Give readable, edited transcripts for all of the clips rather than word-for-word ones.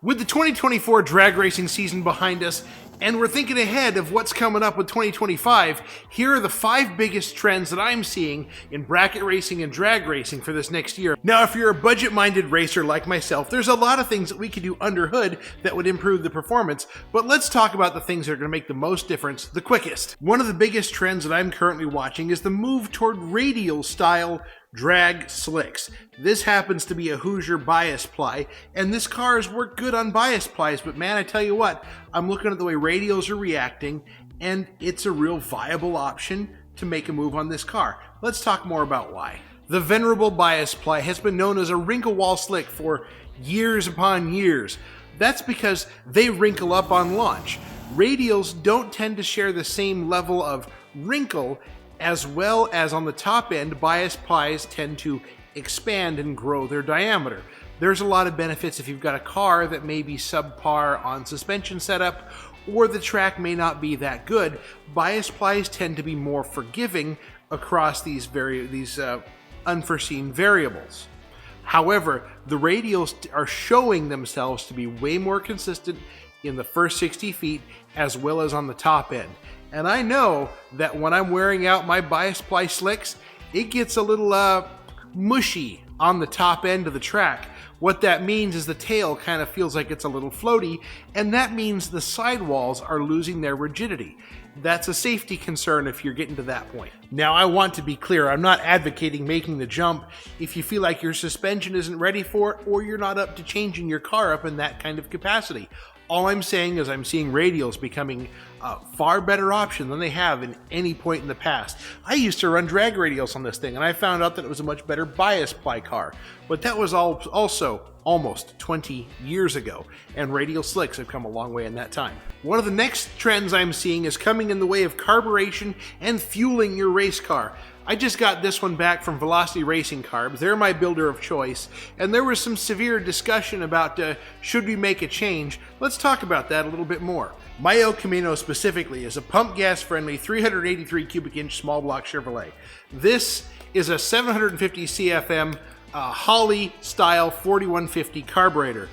With the 2024 drag racing season behind us, and we're thinking ahead of what's coming up with 2025, here are the 5 biggest trends that I'm seeing in bracket racing and drag racing for this next year. Now, if you're a budget-minded racer like myself, there's a lot of things that we could do under hood that would improve the performance, but let's talk about the things that are going to make the most difference the quickest. One of the biggest trends that I'm currently watching is the move toward radial-style drag slicks. This happens to be a Hoosier bias-ply, and this car has worked good on bias-plies, but man, I tell you what, I'm looking at the way radials are reacting, and it's a real viable option to make a move on this car. Let's talk more about why. The venerable bias-ply has been known as a wrinkle wall slick for years upon years. That's because they wrinkle up on launch. Radials don't tend to share the same level of wrinkle, as well as on the top end, bias-plies tend to expand and grow their diameter. There's a lot of benefits if you've got a car that may be subpar on suspension setup, or the track may not be that good. Bias-plies tend to be more forgiving across these unforeseen variables. However, the radials are showing themselves to be way more consistent in the first 60 feet as well as on the top end. And I know that when I'm wearing out my bias-ply slicks, it gets a little mushy on the top end of the track. What that means is the tail kind of feels like it's a little floaty, and that means the sidewalls are losing their rigidity. That's a safety concern if you're getting to that point. Now, I want to be clear, I'm not advocating making the jump if you feel like your suspension isn't ready for it, or you're not up to changing your car up in that kind of capacity. All I'm saying is I'm seeing radials becoming a far better option than they have in any point in the past. I used to run drag radials on this thing, and I found out that it was a much better bias-ply car. But that was also almost 20 years ago, and radial slicks have come a long way in that time. One of the next trends I'm seeing is coming in the way of carburation and fueling your race car. I just got this one back from Velocity Racing Carbs. They're my builder of choice, and there was some severe discussion about should we make a change. Let's talk about that a little bit more. My El Camino specifically is a pump gas friendly 383 cubic inch small block Chevrolet. This is a 750 CFM Holley style 4150 carburetor.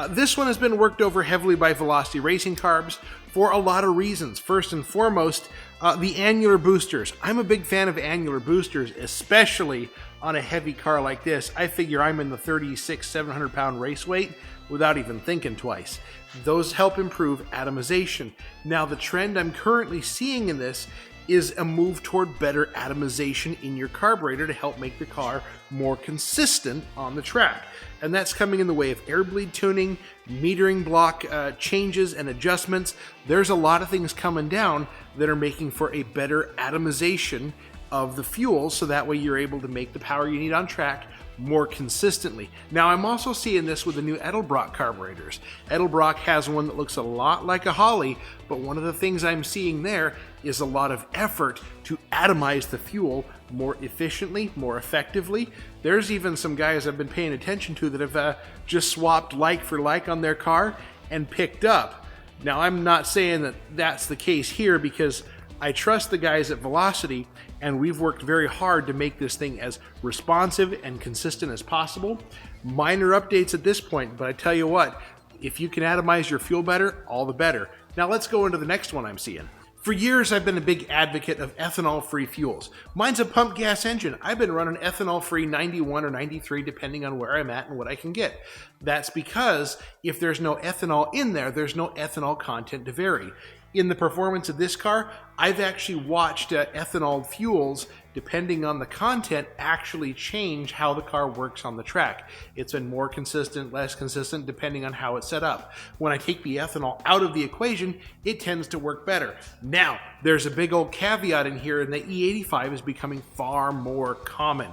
This one has been worked over heavily by Velocity Racing Carbs for a lot of reasons. First and foremost, the annular boosters. I'm a big fan of annular boosters, especially on a heavy car like this. I figure I'm in the 700 pound race weight without even thinking twice. Those help improve atomization. Now, the trend I'm currently seeing in this is a move toward better atomization in your carburetor to help make the car more consistent on the track. And that's coming in the way of air bleed tuning, metering block changes and adjustments. There's a lot of things coming down that are making for a better atomization of the fuel, so that way you're able to make the power you need on track more consistently. Now, I'm also seeing this with the new Edelbrock carburetors. Edelbrock has one that looks a lot like a Holley, but one of the things I'm seeing there is a lot of effort to atomize the fuel more efficiently, more effectively. There's even some guys I've been paying attention to that have just swapped like for like on their car and picked up. Now, I'm not saying that that's the case here, because I trust the guys at Velocity, and we've worked very hard to make this thing as responsive and consistent as possible. Minor updates at this point, but I tell you what, if you can atomize your fuel better, all the better. Now let's go into the next one I'm seeing. For years, I've been a big advocate of ethanol-free fuels. Mine's a pump gas engine. I've been running ethanol-free 91 or 93, depending on where I'm at and what I can get. That's because if there's no ethanol in there, there's no ethanol content to vary. In the performance of this car, I've actually watched ethanol fuels, depending on the content, actually change how the car works on the track. It's been more consistent, less consistent, depending on how it's set up. When I take the ethanol out of the equation, it tends to work better. Now, there's a big old caveat in here, and the E85 is becoming far more common.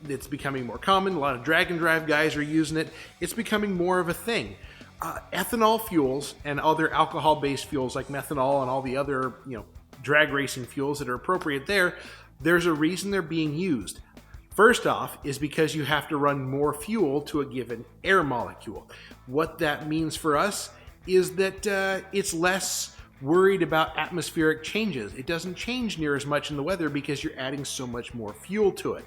It's becoming more common. A lot of drag and drive guys are using it. It's becoming more of a thing. Ethanol fuels and other alcohol-based fuels like methanol and all the other, drag racing fuels that are appropriate there's a reason they're being used. First off is because you have to run more fuel to a given air molecule. What that means for us is that it's less worried about atmospheric changes. It doesn't change near as much in the weather because you're adding so much more fuel to it.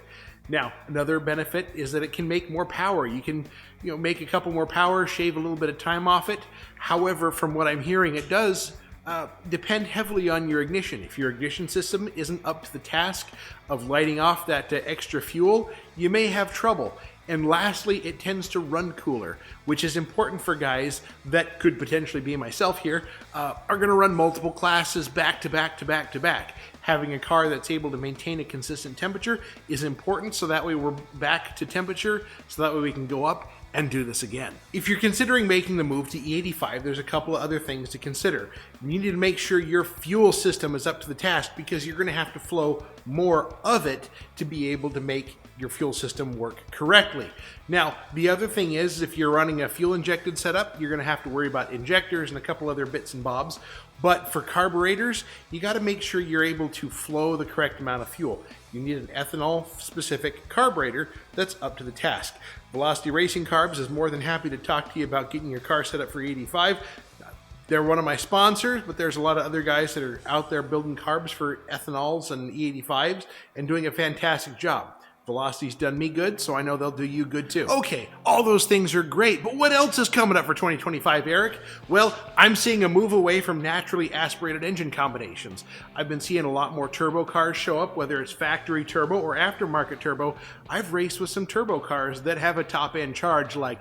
Now, another benefit is that it can make more power. You can, make a couple more power, shave a little bit of time off it. However, from what I'm hearing, it does depend heavily on your ignition. If your ignition system isn't up to the task of lighting off that extra fuel, you may have trouble. And lastly, it tends to run cooler, which is important for guys that could potentially be myself here, are going to run multiple classes back to back to back to back. Having a car that's able to maintain a consistent temperature is important, so that way we're back to temperature, so that way we can go up and do this again. If you're considering making the move to E85, there's a couple of other things to consider. You need to make sure your fuel system is up to the task, because you're going to have to flow more of it to be able to make your fuel system work correctly. Now, the other thing is, if you're running a fuel injected setup, you're going to have to worry about injectors and a couple other bits and bobs. But for carburetors, you got to make sure you're able to flow the correct amount of fuel. You need an ethanol specific carburetor that's up to the task. Velocity Racing Carbs is more than happy to talk to you about getting your car set up for 85. They're one of my sponsors, but there's a lot of other guys that are out there building carbs for ethanols and E85s and doing a fantastic job. Velocity's done me good, so I know they'll do you good too. Okay, all those things are great, but what else is coming up for 2025, Eric? Well, I'm seeing a move away from naturally aspirated engine combinations. I've been seeing a lot more turbo cars show up, whether it's factory turbo or aftermarket turbo. I've raced with some turbo cars that have a top-end charge, like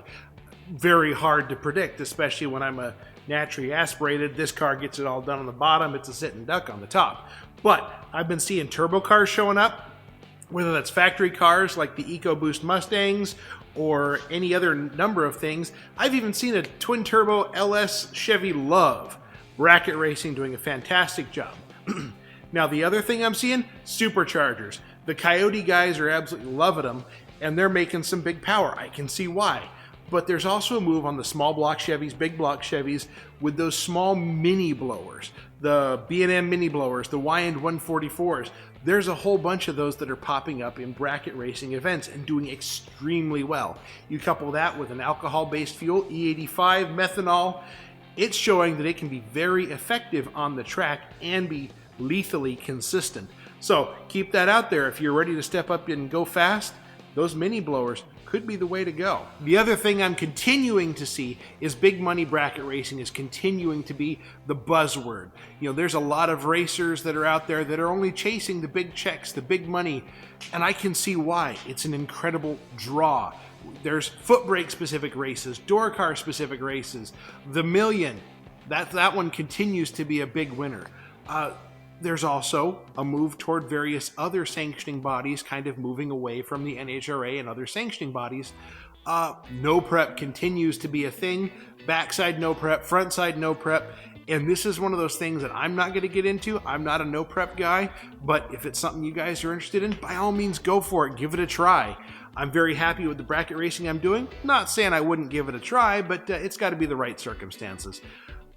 very hard to predict, especially when I'm a naturally aspirated. This car gets it all done on the bottom, it's a sitting duck on the top. But I've been seeing turbo cars showing up, whether that's factory cars like the EcoBoost Mustangs or any other number of things. I've even seen a twin-turbo LS Chevy Love. Bracket Racing doing a fantastic job. Now, the other thing I'm seeing, superchargers. The Coyote guys are absolutely loving them, and they're making some big power. I can see why. But there's also a move on the small block Chevys, big block Chevys, with those small mini blowers. The B&M mini blowers, the YN144s. There's a whole bunch of those that are popping up in bracket racing events and doing extremely well. You couple that with an alcohol-based fuel, E85 methanol, it's showing that it can be very effective on the track and be lethally consistent. So keep that out there. If you're ready to step up and go fast, those mini blowers could be the way to go. The other thing I'm continuing to see is big money bracket racing is continuing to be the buzzword. There's a lot of racers that are out there that are only chasing the big checks, the big money, and I can see why. It's an incredible draw. There's foot brake specific races, door car specific races, the million. That one continues to be a big winner. There's also a move toward various other sanctioning bodies kind of moving away from the NHRA and other sanctioning bodies. No prep continues to be a thing. Backside no prep, front side no prep. And this is one of those things that I'm not going to get into. I'm not a no prep guy, but if it's something you guys are interested in, by all means go for it. Give it a try. I'm very happy with the bracket racing I'm doing. Not saying I wouldn't give it a try, but it's got to be the right circumstances.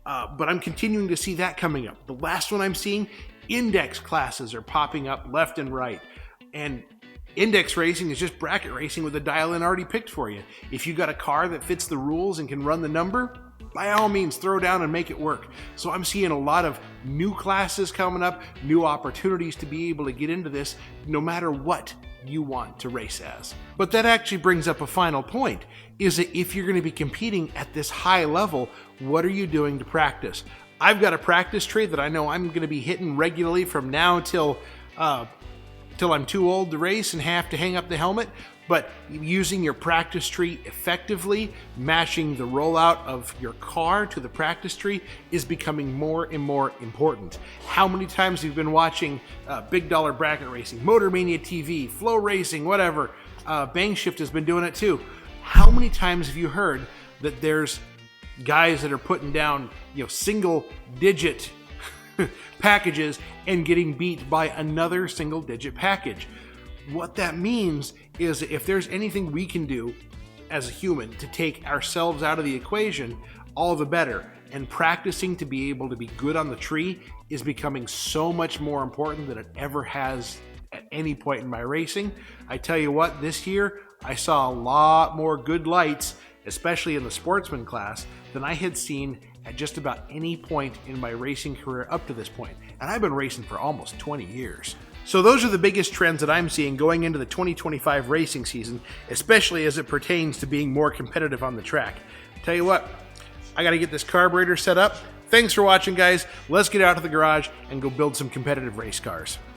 But I'm continuing to see that coming up. The last one I'm seeing, index classes are popping up left and right. And index racing is just bracket racing with a dial-in already picked for you. If you got a car that fits the rules and can run the number, by all means throw down and make it work. So I'm seeing a lot of new classes coming up, new opportunities to be able to get into this no matter what you want to race as. But that actually brings up a final point, is that if you're going to be competing at this high level, what are you doing to practice? I've got a practice tree that I know I'm going to be hitting regularly from now till I'm too old to race and have to hang up the helmet. But using your practice tree effectively, matching the rollout of your car to the practice tree is becoming more and more important. How many times have you been watching big dollar bracket racing, Motor Mania TV, Flow Racing, whatever, Bang Shift has been doing it too. How many times have you heard that there's guys that are putting down, single digit packages and getting beat by another single digit package? What that means is if there's anything we can do as a human to take ourselves out of the equation, all the better. And practicing to be able to be good on the tree is becoming so much more important than it ever has at any point in my racing. I tell you what, this year I saw a lot more good lights, especially in the sportsman class, than I had seen at just about any point in my racing career up to this point. And I've been racing for almost 20 years. So those are the biggest trends that I'm seeing going into the 2025 racing season, especially as it pertains to being more competitive on the track. Tell you what, I gotta get this carburetor set up. Thanks for watching, guys. Let's get out to the garage and go build some competitive race cars.